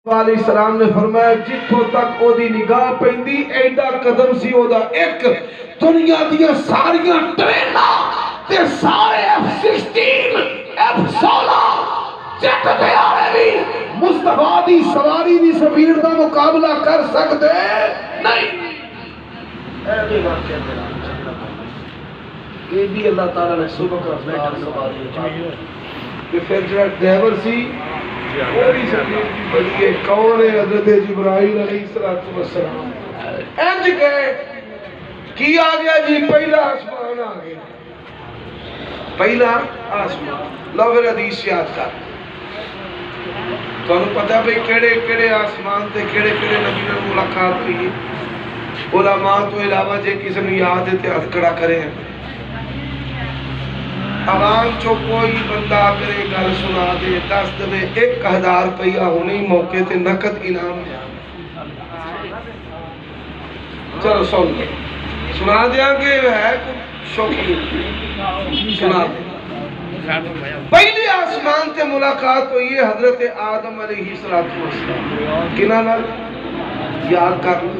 علیہ السلام نے فرمایا جتوں تک او دی نگاہ پیندی ایڈا قدم سی او دا ایک دنیا دیاں ساریاں ٹریناں تے سارے F-16 F-16 جٹ دے آرے بھی مصطفیٰ دی سواری دی سپیڈ دا مقابلہ کر سکتے نہیں۔ یہ بھی اللہ تعالیٰ نے سبق رفتار سواری کہ پھر جڑا ڈرائیور سی وہی سپیڈ کی بڑی ہے کون ہے؟ حضرت جبرائیل علیہ السلام۔ انج گئے کی آ گیا جی؟ پہلا آسمان آ گیا، پہلا آسمان۔ لو پھر حدیث یاد کر، تو انہوں پتہ بھئی کیڑے آسمان تے کیڑے نبی نے ملاقات ہوئی۔ علماء تو علاوہ جے کسی نے یاد ہے تے ہاتھ کھڑا کرے ہیں۔ عوام چو کوئی بندہ کرے گل سنا دے 10 دے 1000 روپیہ ہونے ہی موقع تے نقد انعام دیا۔ چلو سنا دیا کہ ہے شوقی سنا دیا۔ پہلی آسمان تے ملاقات ہوئی ہے حضرت آدم علیہ السلام۔ کنہ نال یاد کر لو،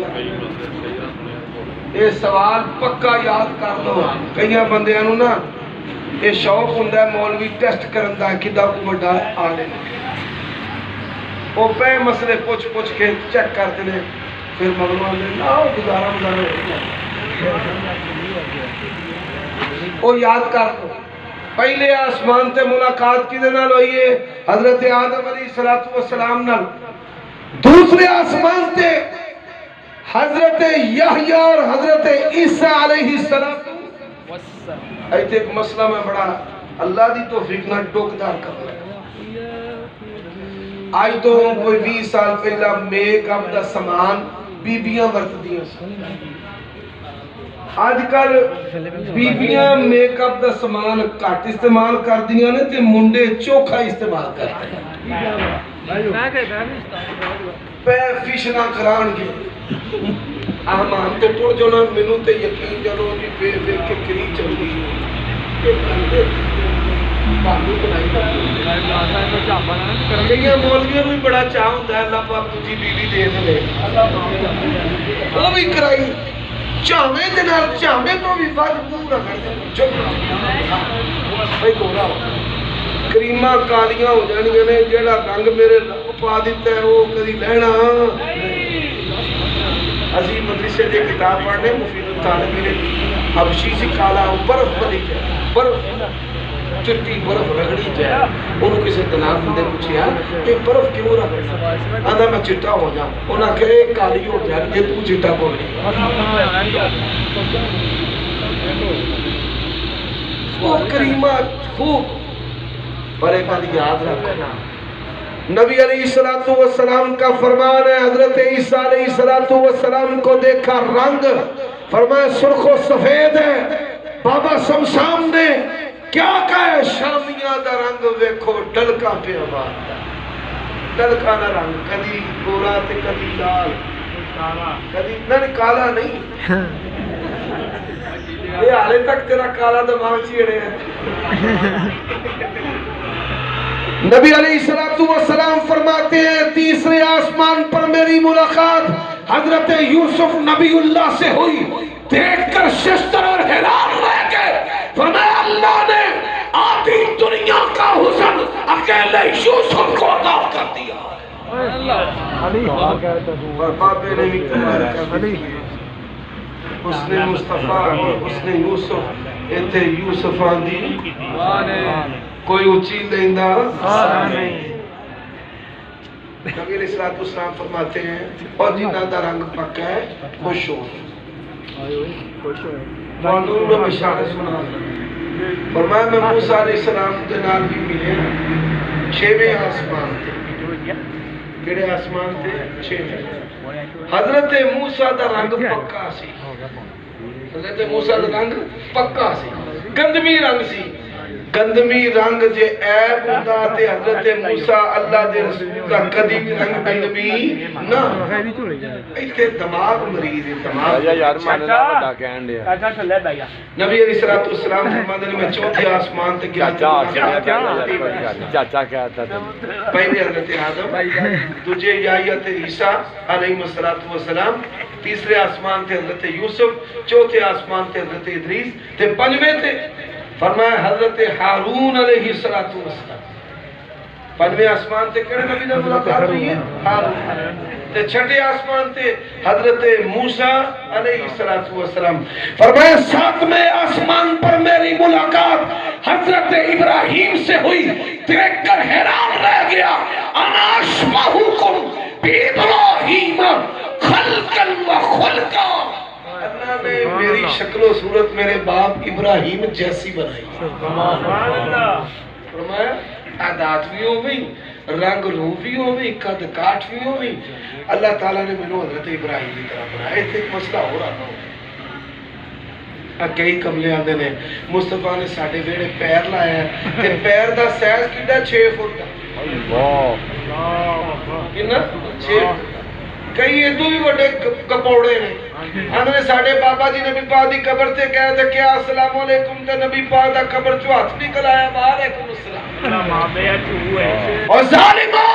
یہ سوال پکا یاد کر لو۔ کئی بندے انہوں نا یہ شوق ہوندہ ہے مولوی ٹیسٹ کرندہ ہے کدھا کو بڑا ہے آلے وہ پہ مسئلے پوچھ کے چیک کرتے ہیں، پھر مغلوان نے لاؤ گزارہ وہ یاد کر دو۔ پہلے آسمان تے ملاقات کی دینا لوئیے حضرت آدم علیہ السلام نال۔ دوسرے آسمان تے حضرت یحییٰ اور حضرت عیسیٰ علیہ السلام۔ ایتے ایک مسئلہ میں بڑا اللہ دی توفیق نہ ڈوکدار کر لیا۔ آج تو کوئی 20 سال پہلا میک اپ دا سامان بیبیاں ورت دیاں سن۔ آج کل بیبیاں میک اپ دا سامان کٹ استعمال کر دیاں نے تے منڈے چوکھا استعمال کرتے ہیں۔ پہ فیشنہ کران گے آمان تو پڑ جو نا منو تے یقین جانو جی بے کے کری چل دی کئیاں مولویوں بھی بڑا چاہ ہوتا ہے اللہ پاک تجھی بیوی دے دے وہ بھی کرائی چاہمیں دنال چاہمیں تو بھی وقت پورا کر بھائی گورا کریمہ کالیاں ہو جانیاں نے جیڑا رنگ میرے پا دیتا ہے وہ کدی لینا۔ عظیم مدرسے دے کتاب پڑھنے مفید الطالبی نے حبشی سی کالا برف بلی جائے، برف چٹی برف رگڑی جائے۔ انہوں کسی تناب مندے پوچھیا کہ برف کیوں رگڑنا؟ آدھا میں چٹا ہو جاؤں۔ انہوں کہے ایک کالی ہو جائے یہ تو چٹا بولی۔ وہ کریمہ خوب پر ایک بات یاد رکھنا، نبی علیہ السلام کا فرمان ہے حضرت عیسیٰ علیہ السلام کو دیکھا رنگ فرمایا سرخ و سفید ہے۔ بابا شمشام نے کیا کہا؟ شامیہ دا رنگ ویکھو ڈلکا پہ آباد، ڈلکا نہ رنگ کدی گورا تے کدی لال کدی نہ کالا نہیں۔ یہ حالے تک تیرا کالا دماغ چیڑے ہیں۔ نبی علیہ السلام فرماتے ہیں تیسرے آسمان پر میری ملاقات حضرت یوسف نبی اللہ سے ہوئی۔ دیکھ کر ششتر اور حیران رہ گئے، فرمایا اللہ نے آدھی دنیا کا حسن اکیلے یوسف کو عطا کر دیا۔ اور بابے نے بھی تمہارا کر دیا۔ حسن مصطفیٰ اور حسن یوسف ایتے یوسف آندھی کوئی اچھی لیندہ نہیں۔ نبی علیہ السلام فرماتے ہیں اور جنہ دا رنگ پکا ہے خوش ہو۔ معلوم میں بشارت سنا فرمایا میں موسیٰ علیہ السلام کے نال بھی ملے 6ویں آسمان تھے۔ کیڑے آسمان تھے؟ 6ویں۔ حضرت موسیٰ دا رنگ پکا سی، حضرت موسیٰ دا رنگ پکا سی، گندمی رنگ سی۔ گندمی رنگ جے عیب ہوندا تے حضرت موسیٰ اللہ دے رسول دا کدی بھی رنگ گندمی نہ ایتھے دماغ مریض ہے دماغ یار ماننا بڑا کہن دیا چاچا چلے بھیا نبی علیہ الصلوۃ والسلام فرماتے ہیں میں چوتھے آسمان تے گیا چاچا کہتا تھا پہلے حضرت آدم دوجے حضرت عیسیٰ علیہ السلام تیسرے آسمان تے حضرت یوسف چوتھے آسمان تے حضرت ادریس تے پنجویں تے فرمایا حضرت ہارون علیہ السلام پنجویں آسمان تے کہڑے نبی نے ملاقات ہوئی ہے ہارون تے چھٹے آسمان تے حضرت موسیٰ علیہ السلام فرمایا ساتویں آسمان پر میری ملاقات حضرت ابراہیم سے ہوئی دیکھ کر حیران رہ گیا انا اشبہکم بابراہیم خلقا و خلقا اللہ نے میری شکل و صورت میرے باپ ابراہیم جیسی بنائی سبحان اللہ فرمایا عادات بھی ہو گئی رنگ روح بھی ہو گئی قد کاٹ بھی ہو گئی اللہ تعالیٰ نے مینوں حضرت ابراہیم کی طرح بنایا ایک مسئلہ ہو رہا تھا کئی کملے آندے نے مصطفیٰ نے ساڑھے ویڑے پیر لایا ہے تے پیر دا سائز کیڑا 6 فٹ دا کنا 6 کئی ادو بھی بڑے کپوڑے نے انہوں نے ساڑھے بابا جی نبی پاک دی قبر تے کہا تھا کیا السلام علیکم تے نبی پاک دا قبر چو ہاتھ نکل آیا وعلیکم السلام اور ظالموں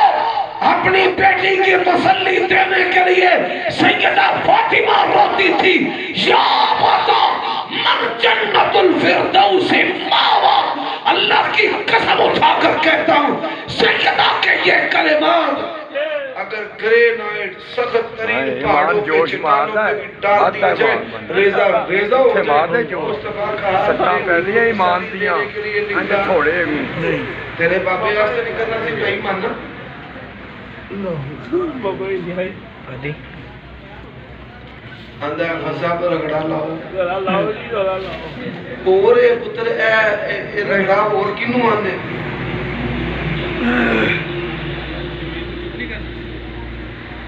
اپنی بیٹی کی تسلی دینے کے لیے سیدہ فاطمہ روتی تھی یا بتا من جنت الفردوس ماوا اللہ کی قسم اٹھا کر کہتا ہوں سیدہ کے یہ کلمات اگر گرینائٹ سخت ترین پہاڑوں پہ چٹانوں پہ ڈال دیا جائے ریزہ ہو جائے مصطفیٰ کا ستاں پہلی ایمان دیاں انجھے تھوڑے تیرے بابے راستے نکلنا سی کہیں ماننا اندھا غزہ پر رگڑا لاؤ اور اے پتر اے رگڑا اور کنوں آندے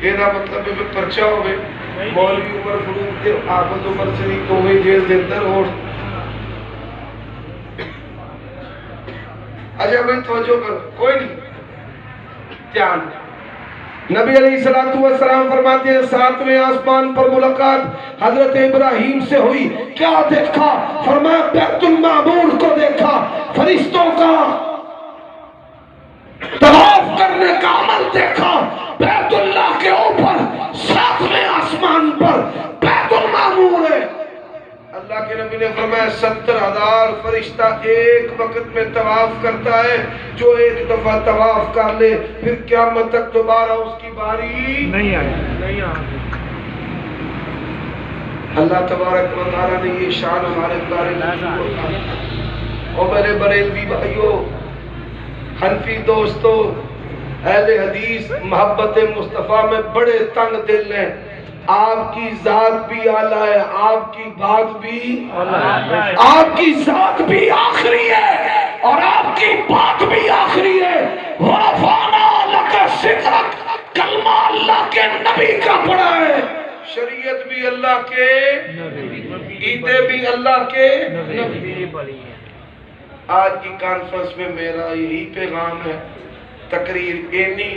یہ نہ مطلب ہے پرچہ ہوئے مولوی عمر فروغ کے آفت عمر شریف ہوئے جیل دے اندر اور اچھا بھائی توجہ کر کوئی نہیں دھیان نبی علیہ السلام فرماتے ہیں ساتویں آسمان پر ملاقات حضرت ابراہیم سے ہوئی کیا دیکھا فرمایا بیت المعمور کو دیکھا فرشتوں کا طواف کرنے کا عمل دیکھا بیت اللہ کے اوپر ساتویں آسمان پر بیت المعمور ہے اللہ کے نبی نے فرمایا 70,000 فرشتہ ایک وقت میں طواف کرتا ہے جو ایک دفعہ طواف کر لے پھر قیامت تک دوبارہ اس کی باری نہیں آئے اللہ تبارک و تعالیٰ نے یہ شان ہمارے بارے میں اور میرے بریلوی بھائیوں حنفی دوستو اہل حدیث محبت مصطفیٰ میں بڑے تنگ دل ہیں آپ کی ذات بھی اعلیٰ ہے آپ کی بات بھی آپ کی ذات بھی آخری ہے اور آپ کی بات بھی آخری ہے وَرَفَعْنَا لَكَ ذِكْرَكَ کلمہ اللہ کے نبی کا پڑھا ہے شریعت بھی اللہ کے عیدیں بھی اللہ کے نبی آج کی کانفرنس میں میرا یہی پیغام ہے تقریر اینی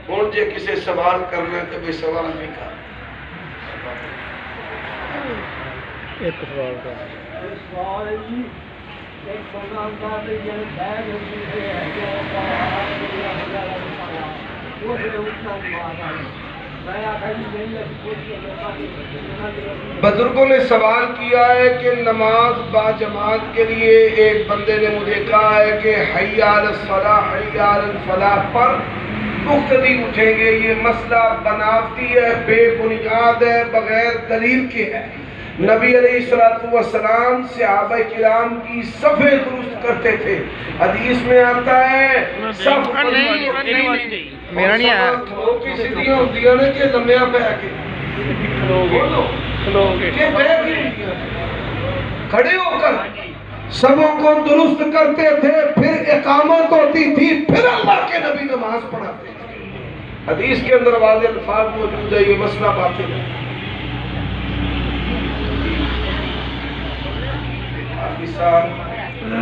ہون جے کسے سوال کرنا ہے تو بھی سوال بھی کر ایک سوال کا سوال ہے جی ایک پروگرام کا ہے یہ بیگ بزرگوں نے سوال کیا ہے کہ نماز با جماعت کے لیے ایک بندے نے مجھے کہا ہے کہ حی علی الصلاح حی علی الفلاح پر مقتدی اٹھیں گے یہ مسئلہ بناوٹی ہے بے بنیاد ہے بغیر دلیل کے ہے نبی علیہ السلام صحابہ کرام کی صفیں درست کرتے تھے حدیث میں آتا ہے صف میرا نہیں ہے کھلو کی سیدھیاں ہوتی ہیں کہ لمحہ بہ کے کھڑے ہو کر سبوں کو درست کرتے تھے پھر اقامت ہوتی تھی پھر اللہ کے نبی نماز پڑھاتے تھے حدیث کے اندر واضح الفاظ موجود ہے یہ مسئلہ باطل ہے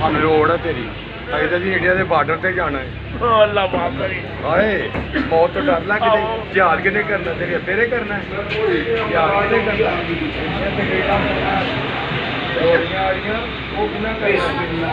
ਸਾਨੂੰ ਲੋੜ ਹੈ ਤੇਰੀ ਅਸੀਂ ਤਾਂ ਜੀ ਇੰਡੀਆ ਦੇ ਬਾਰਡਰ ਤੇ ਜਾਣਾ ਹੈ ਅੱਲਾ ਮਾਫ ਕਰੇ ਹਾਏ ਮੌਤ ਤੋਂ ਡਰਨਾ ਕਿਤੇ ਜਹਾਜ਼ ਕਿਤੇ ਕਰਨਾ ਤੇਰੇ ਕਰਨਾ ਹੈ ਜਹਾਜ਼ ਕਿਤੇ ਕਰਨਾ ਗੋਲੀਆਂ ਆ ਰਹੀਆਂ ਉਹ ਕਿੰਨਾ ਕਰਨਾ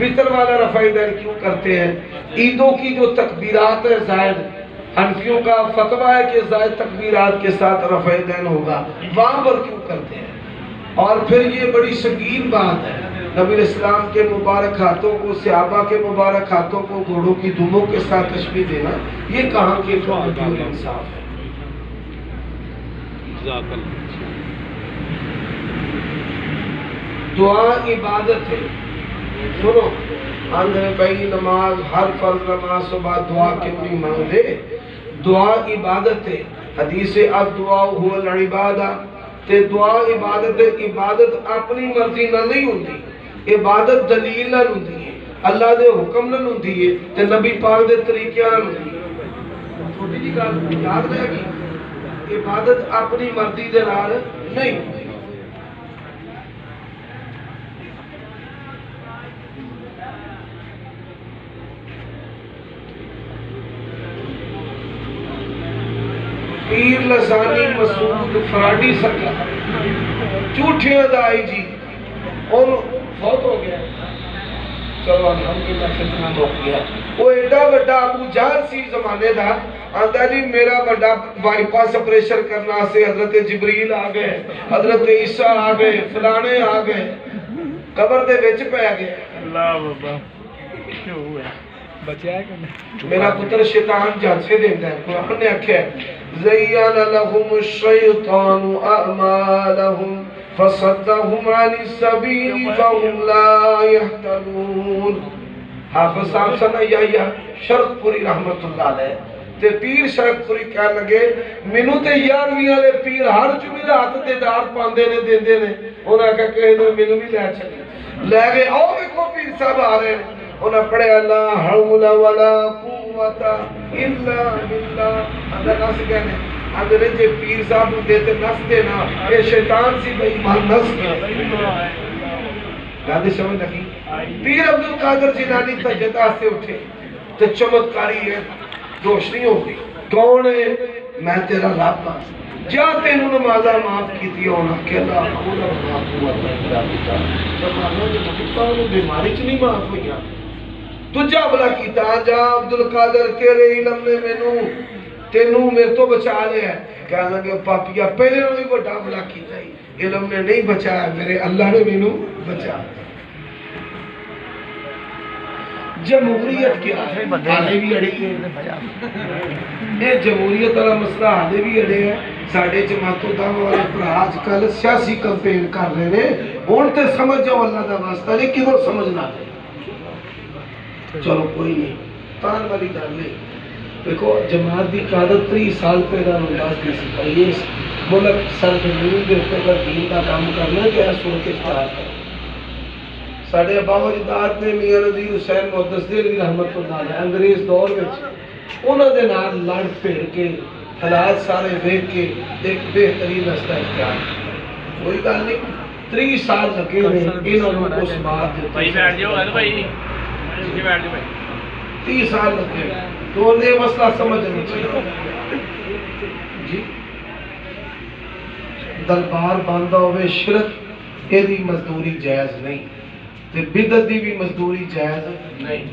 وطر والا رفع دین کیوں کرتے ہیں؟ عیدوں کی جو تکبیرات ہے زائد، حنفیوں کا فتویٰ ہے کہ زائد تکبیرات کے ساتھ رفع دین ہوگا، وہاں پر کیوں کرتے ہیں؟ اور پھر یہ بڑی سنگین بات ہے، نبی علیہ السلام کے مبارک ہاتھوں کو، صحابہ کے مبارک ہاتھوں کو گھوڑوں کی دموں کے ساتھ تشبیہ دینا، یہ کہاں کے فضل اور انصاف ہے؟ دعا عبادت ہے، سنو اندر پہلی نماز، ہر فرض نماز کے بعد دعا کیوں نہیں مانگتے؟ دعا عبادت ہے، حدیث الدعاء هو العبادہ، تے دعا عبادت ہے، عبادت اپنی مرضی نہ نہیں ہوتی، عبادت دلیل نہ ہوتی ہے، اللہ دے حکم نہ ہوتی ہے، تے نبی پاک دے طریقے نہ ہوتی ہے۔ چھوٹی جی گل یاد رہے گی، عبادت اپنی مرضی دے نال نہیں ہوتی۔ پیر لسانی مسعود فراڈی سرکار جھوٹے ادائی جی اور بہت ہو گیا، چلو الحمدللہ ختم ہو گیا۔ وہ ایڈا بڑا ابو جہل سی زمانے دا، آندا جی میرا بڑا بائی پاس آپریشن کرنا سے حضرت جبریل آ گئے، حضرت عیسیٰ آ گئے، فلانے آ گئے، قبر دے وچ پہ گئے۔ اللہ بابا کیوں ہوا بچیا ہے کہ میرا پتر شیطان جھانسے دیتا ہے، قرآن نے آکھیا ہے زین لهم الشیطان اعمالهم فصدهم عن السبیل فهم لا يهتدون۔ حافظ صاحب سنیا شرق پوری رحمت اللہ علیہ تے پیر شرق پوری کہہ لگے مینوں تے 11ویں والے پیر ہر جمعرات تے دار پاندے نے دیندے نے، انہاں کہا کہ مینوں بھی لے چلے، لے گئے او دیکھو پیر صاحب آ رہے ہیں، انہاں پڑھے لا حول ولا قوت الا باللہ، اندر نس گئے نے، اندر جے پیر صاحب دیتے نس دینا، یہ شیطان سی بھئی مان نس گئے۔ گاندھی سمجھ لگی؟ پیر عبدالقادر جیلانی تجدہ سے اٹھے تو چمتکاری ہے، روشنی ہو گئی، کون ہے؟ میں تیرا رب ہاں، جا تینوں نمازہ معاف کی تھی ہونا کہ اللہ حول ولا قوت الا باللہ، فرمایا جو مطلب بیماری چ نہیں معاف ہوئی، تجھا بلا کیتا جا عبدالقادر تیرے علم نے مینوں تینوں میرے تو بچا لیا ہے، کہنے لگے پاپیا پہلے نے بھی بڑا بلا کیتا ہی، علم نے نہیں بچایا، میرے اللہ نے مینوں بچا۔ جمہوریت کیا ہے؟ آلے بھی اڑی ہے، یہ جمہوریت والا مسئلہ آلے بھی اڑے ہیں، ساڑھے جماعتوں دعوی والے پر آج کل سیاسی کمپین کر رہے ہیں، ہون تے سمجھ جاؤ اللہ دا واسطہ نہیں کدھر سمجھنا ہے، چلو کوئی نہیں، تان والی گل نہیں۔ دیکھو جماعت دی قیادت 30 سال پہلا انداز کی سکھائی، ملک سر زمین دے اوپر دین کا کام کرنا کہ صورت اختیار کرنا۔ ساڑھے ابا و اجداد نے میاں نذیر حسین محدث دہلوی رحمت اللہ علیہ انگریز دور وچ انہاں دے نال لڑ پھڑ کے حالات سارے دیکھ کے ایک بہترین رستہ اختیار کیا۔ کوئی گل نہیں، 30 سال لگے نے انہوں نے اس بات دے بھائی بیٹھ جاؤ بھائی جی بیٹھ جاؤ بھائی 30 سال لگے تو انہیں مسئلہ سمجھنا چاہیے جی۔ دربار باندھا ہوئے شرک ایدی مزدوری جائز نہیں، تے بدعت دی بھی مزدوری جائز نہیں۔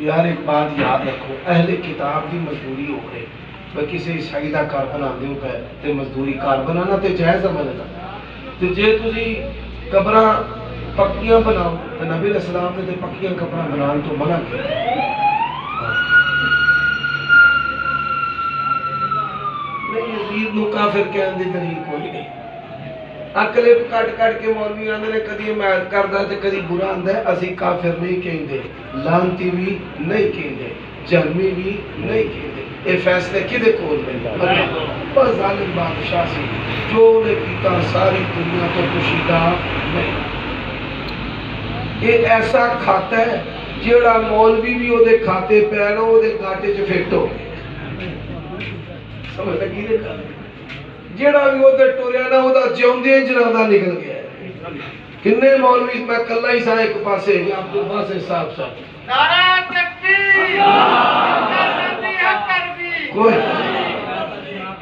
یار ایک بات یاد رکھو، اہل کتاب دی مزدوری ہو گئے، وہ کسی عیسائی دا کار بنا دے ہو گئے تے مزدوری کار بنانا تے جائز عمل ہے، تے جے تسی قبراں پکیاں بناؤ تے نبی علیہ السلام نے تے پکیاں قبراں بنان تو منع کیا۔ نہیں یزید نو کافر کہن دی دلیل کوئی نہیں، اکلے کٹ کٹ کے مولوی آندے نے کدی حمایت کردا تے کدی برا آندا ہے، اسی کافر نہیں کہندے، لعنتی بھی نہیں کہندے، جہمی بھی نہیں کہندے، یہ فیصلے کدے کول نے؟ بس ظالم بادشاہ سی جو نے کیتا ساری دنیا تو پوشیدہ نہیں۔ یہ ایسا کھاتا ہے جیڑا مولوی بھی وہ دے کھاتے پہ نہ وہ دے گاٹے چ فٹ ہو سمجھ لگی دے جیڑا بھی وہ دے ٹوریا نہ وہ دا جیوندے جنادہ نکل گیا ہے۔ کنے مولوی میں کلہ ہی سا ایک پاسے عبد الباسط صاحب صاحب نعرہ تکبیر کوئی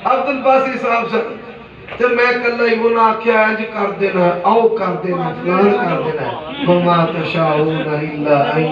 عبد الباسط صاحب صاحب ਤੇ ਮੈਂ ਕੱਲਾ ਹੀ ਉਹਨਾਂ ਆਖਿਆ ਇੰਜ ਕਰ ਦੇਣਾ, ਆਓ ਕਰ ਦੇਣਾ, ਫਲਾਣ ਕਰ ਦੇਣਾ। ਵਮਾ ਤਸ਼ਾਊਨਾ ਇਲਾ ਅਨ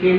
3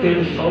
300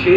6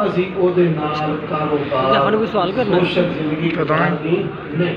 ਅਸੀਂ ਉਹਦੇ ਨਾਲ ਕਾਰੋਬਾਰ ਕੋਈ ਸਵਾਲ ਕਰਨਾ ਸੋਸ਼ਲ ਜ਼ਿੰਦਗੀ ਗੁਜ਼ਾਰਨੀ ਨਹੀਂ।